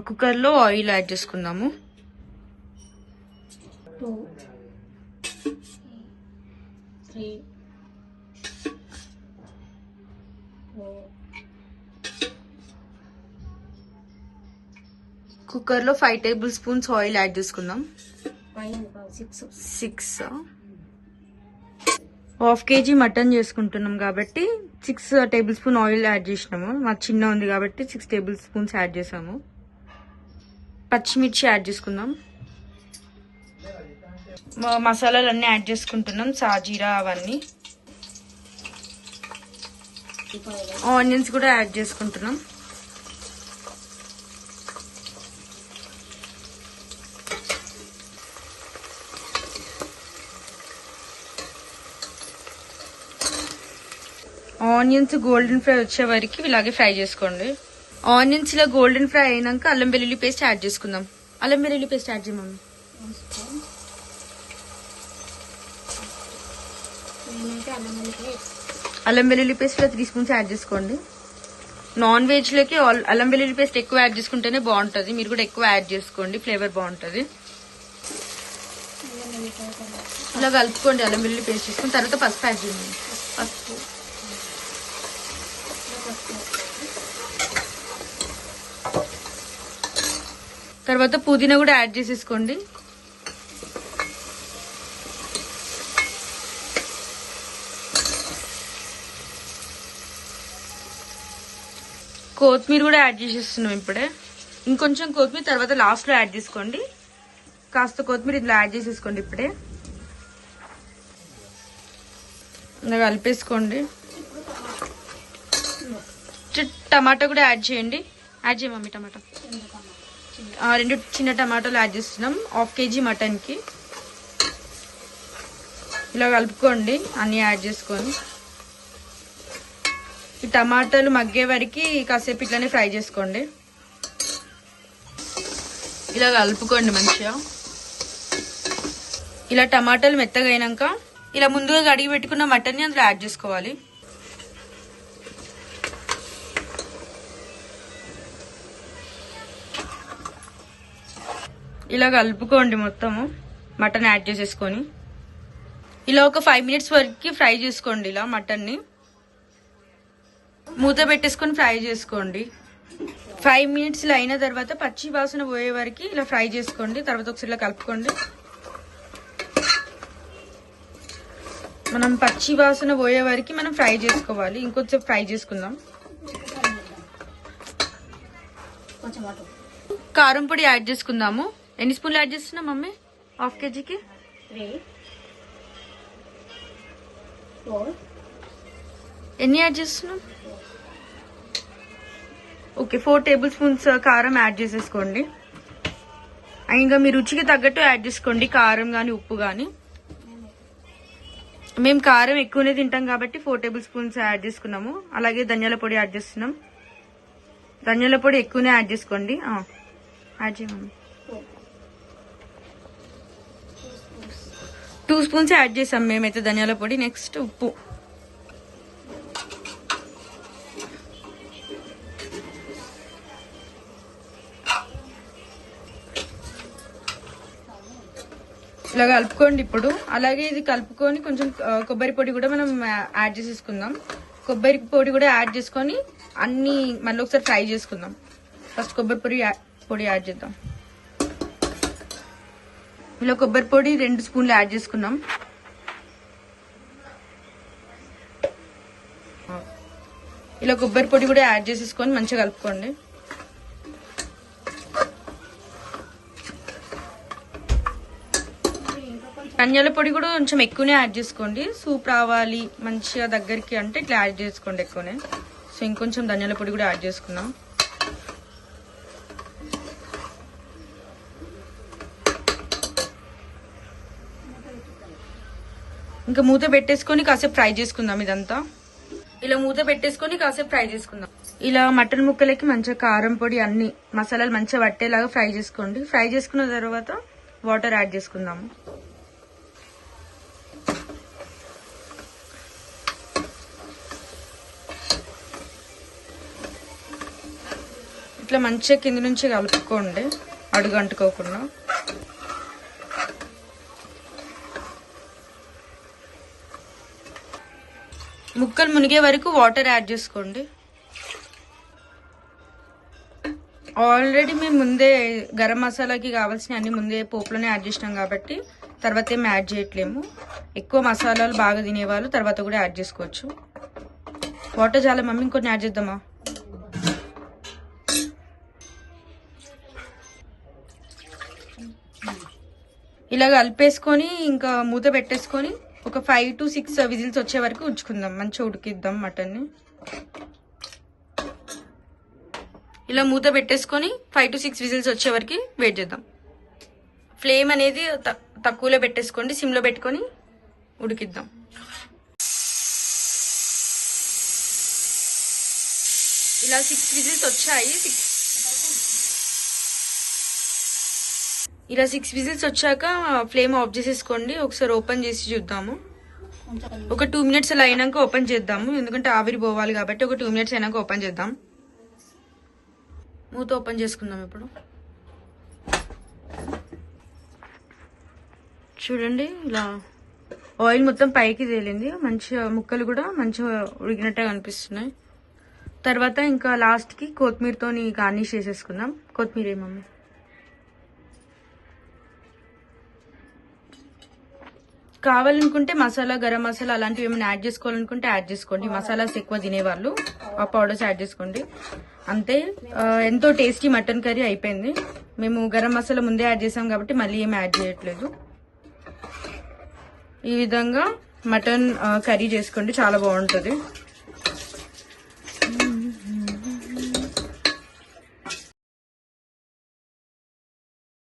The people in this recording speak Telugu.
కుక్కర్లో ఆయిల్ యాడ్ చేసుకుందాము. 2 3 4 కుక్కర్లో 5 టేబుల్ స్పూన్స్ ఆయిల్ యాడ్ చేసుకుందాం. 6 హాఫ్ కేజీ మటన్ చేసుకుంటున్నాం కాబట్టి 6 టేబుల్ స్పూన్ ఆయిల్ యాడ్ చేసినాము. మాకు చిన్న ఉంది కాబట్టి 6 టేబుల్ స్పూన్స్ యాడ్ చేసాము. పచ్చిమిర్చి యాడ్ చేసుకుందాం. మసాలాలు అన్నీ యాడ్ చేసుకుంటున్నాం, సాజీరా అవన్నీ. ఆనియన్స్ కూడా యాడ్ చేసుకుంటున్నాం. ఆనియన్స్ గోల్డెన్ ఫ్రై వచ్చే వరకు ఇలాగే ఫ్రై చేసుకోండి. ఆనియన్స్ ఇలా గోల్డెన్ ఫ్రై అయినాక అల్లం వెల్లుల్లి పేస్ట్ యాడ్ చేసుకుందాం. అల్లం వెల్లుల్లి పేస్ట్ యాడ్ చేయమమ్మీ. అల్లం వెల్లుల్లి పేస్ట్ 3 స్పూన్స్ యాడ్ చేసుకోండి. నాన్ వెజ్ లోకి అల్లం వెల్లుల్లి పేస్ట్ ఎక్కువ యాడ్ చేసుకుంటేనే బాగుంటుంది. మీరు కూడా ఎక్కువ యాడ్ చేసుకోండి, ఫ్లేవర్ బాగుంటుంది. ఇలా కలుపుకోండి. అల్లం వెల్లుల్లి పేస్ట్ చేసుకుని తర్వాత పసుపు యాడ్ చేయండి. పసుపు తర్వాత పుదీనా కూడా యాడ్ చేసేసుకోండి. కొత్తిమీర కూడా యాడ్ చేసేస్తున్నాం ఇప్పుడే. ఇంకొంచెం కొత్తిమీర తర్వాత లాస్ట్ లో యాడ్ చేసుకోండి. కాస్త కొత్తిమీర ఇట్లా యాడ్ చేసేసుకోండి ఇప్పుడే. ఇలా కలిపేసుకోండి. టమాటా కూడా యాడ్ చేయండి. యాడ్ చేయ మమ్మీ టమాటా. 2 చిన్న టమాటాలు యాడ్ చేస్తున్నాం హాఫ్ కేజీ మటన్ కి. ఇలా కలుపుకోండి అన్ని యాడ్ చేసుకొని. ఈ టమాటాలు మగ్గే వరకు కాసేపు ఇట్లానే ఫ్రై చేసుకోండి. ఇలా కలుపుకోండి మంచిగా. ఇలా టమాటాలు మెత్తగా అయినాక ఇలా ముందుగా కడిగి పెట్టుకున్న మటన్ని అందులో యాడ్ చేసుకోవాలి. ఇలా కలుపుకోండి మొత్తము. మటన్ యాడ్ చేసేసుకొని ఇలా ఒక 5 మినిట్స్ వరకు ఫ్రై చేసుకోండి. ఇలా మటన్ని మూత పెట్టేసుకొని ఫ్రై చేసుకోండి. 5 మినిట్స్ ఇలా అయిన తర్వాత పచ్చి వాసన పోయే వరకు ఇలా ఫ్రై చేసుకోండి. తర్వాత ఒకసారి ఇలా కలుపుకోండి. మనం పచ్చి వాసన పోయే వరకు మనం ఫ్రై చేసుకోవాలి. ఇంకొంచెం ఫ్రై చేసుకుందాం. కారం పొడి యాడ్ చేసుకుందాము. ఎన్ని స్పూన్లు యాడ్ చేస్తున్నాం మమ్మీ హాఫ్ కేజీకి? 3 4 ఎన్ని యాడ్ చేస్తున్నాం? ఓకే 4 టేబుల్ స్పూన్స్ కారం యాడ్ చేసేసుకోండి. ఇంకా మీ రుచికి తగ్గట్టు యాడ్ చేసుకోండి కారం కానీ ఉప్పు కానీ. మేము కారం ఎక్కువనే తింటాం కాబట్టి 4 టేబుల్ స్పూన్స్ యాడ్ చేసుకున్నాము. అలాగే ధనియాల పొడి యాడ్ చేస్తున్నాం. ధనియాల పొడి ఎక్కువనే యాడ్ చేసుకోండి. యాడ్ చేయమని 2 స్పూన్స్ యాడ్ చేసాం మేమైతే ధనియాల పొడి. నెక్స్ట్ ఉప్పు. ఇలా కలుపుకోండి ఇప్పుడు. అలాగే ఇది కలుపుకొని కొంచెం కొబ్బరి పొడి కూడా మనం యాడ్ చేసేసుకుందాం. కొబ్బరి పొడి కూడా యాడ్ చేసుకొని అన్ని మళ్ళీ ఒకసారి ఫ్రై చేసుకుందాం. ఫస్ట్ కొబ్బరి పొడి యాడ్ చేద్దాం. ఇలా కొబ్బరి పొడి 2 స్పూన్లు యాడ్ చేసుకున్నాం. ఇలా కొబ్బరి పొడి కూడా యాడ్ చేసేసుకొని మంచిగా కలుపుకోండి. ధనియాల పొడి కూడా కొంచెం ఎక్కువనే యాడ్ చేసుకోండి. సూప్ రావాలి మంచిగా దగ్గరికి అంటే ఇట్లా యాడ్ చేసుకోండి ఎక్కువనే. సో ఇంకొంచెం ధనియాల పొడి కూడా యాడ్ చేసుకున్నాం. ఇంకా మూత పెట్టేసుకొని కాసేపు ఫ్రై చేసుకుందాం ఇదంతా. ఇలా మూత పెట్టేసుకొని కాసేపు ఫ్రై చేసుకుందాం. ఇలా మటన్ ముక్కలకి మంచిగా కారం పొడి అన్ని మసాలాలు మంచిగా పట్టేలాగా ఫ్రై చేసుకోండి. ఫ్రై చేసుకున్న తర్వాత వాటర్ యాడ్ చేసుకుందాము. ఇట్లా మంచిగా కింద నుంచి కలుపుకోండి, అడుగు అంటుకోకుండా. ముక్కలు మునిగే వరకు వాటర్ యాడ్ చేసుకోండి. ఆల్రెడీ మేము ముందే గరం మసాలాకి కావాల్సిన అన్ని ముందే పోపులోనే యాడ్ చేసినాం కాబట్టి తర్వాత ఏం యాడ్ చేయట్లేము. ఎక్కువ మసాలాలు బాగా తినేవాళ్ళు తర్వాత కూడా యాడ్ చేసుకోవచ్చు. వాటర్ చాలా మమ్మీ, ఇంకొన్ని యాడ్ చేద్దామా? ఇలా కలిపేసుకొని ఇంకా మూత పెట్టేసుకొని ఒక 5 to 6 విజిల్స్ వచ్చే వరకు ఉంచుకుందాం. మంచిగా ఉడికిద్దాం మటన్ని. ఇలా మూత పెట్టేసుకొని 5 to 6 విజిల్స్ వచ్చే వరకు వెయిట్ చేద్దాం. ఫ్లేమ్ అనేది తక్కువలో పెట్టేసుకోండి, సిమ్లో పెట్టుకొని ఉడికిద్దాం. ఇలా 6 విజిల్స్ వచ్చాయి. ఇలా 6 విజిల్స్ వచ్చాక ఫ్లేమ్ ఆఫ్ చేసేసుకోండి. ఒకసారి ఓపెన్ చేసి చూద్దాము. ఒక 2 minutes అలా అయినాక ఓపెన్ చేద్దాము, ఎందుకంటే ఆవిరి పోవాలి కాబట్టి. ఒక 2 minutes అయినాక ఓపెన్ చేద్దాం. మూత ఓపెన్ చేసుకుందాం. ఇప్పుడు చూడండి, ఇలా ఆయిల్ మొత్తం పైకి తేలింది. మంచిగా ముక్కలు కూడా మంచిగా ఉడికినట్టుగా కనిపిస్తున్నాయి. తర్వాత ఇంకా లాస్ట్కి కొత్తిమీరతో గార్నిష్ చేసేసుకుందాం. కొత్తిమీర ఏమమ్మీ? కావాలనుకుంటే మసాలా, గరం మసాలా అలాంటివి ఏమైనా యాడ్ చేసుకోవాలనుకుంటే యాడ్ చేసుకోండి. మసాలాస్ ఎక్కువ తినేవాళ్ళు ఆ పౌడర్స్ యాడ్ చేసుకోండి. అంతే, ఎంతో టేస్టీ మటన్ కర్రీ అయిపోయింది. మేము గరం మసాలా ముందే యాడ్ చేసాం కాబట్టి మళ్ళీ ఏమి యాడ్ చేయట్లేదు. ఈ విధంగా మటన్ కర్రీ చేసుకోండి, చాలా బాగుంటుంది.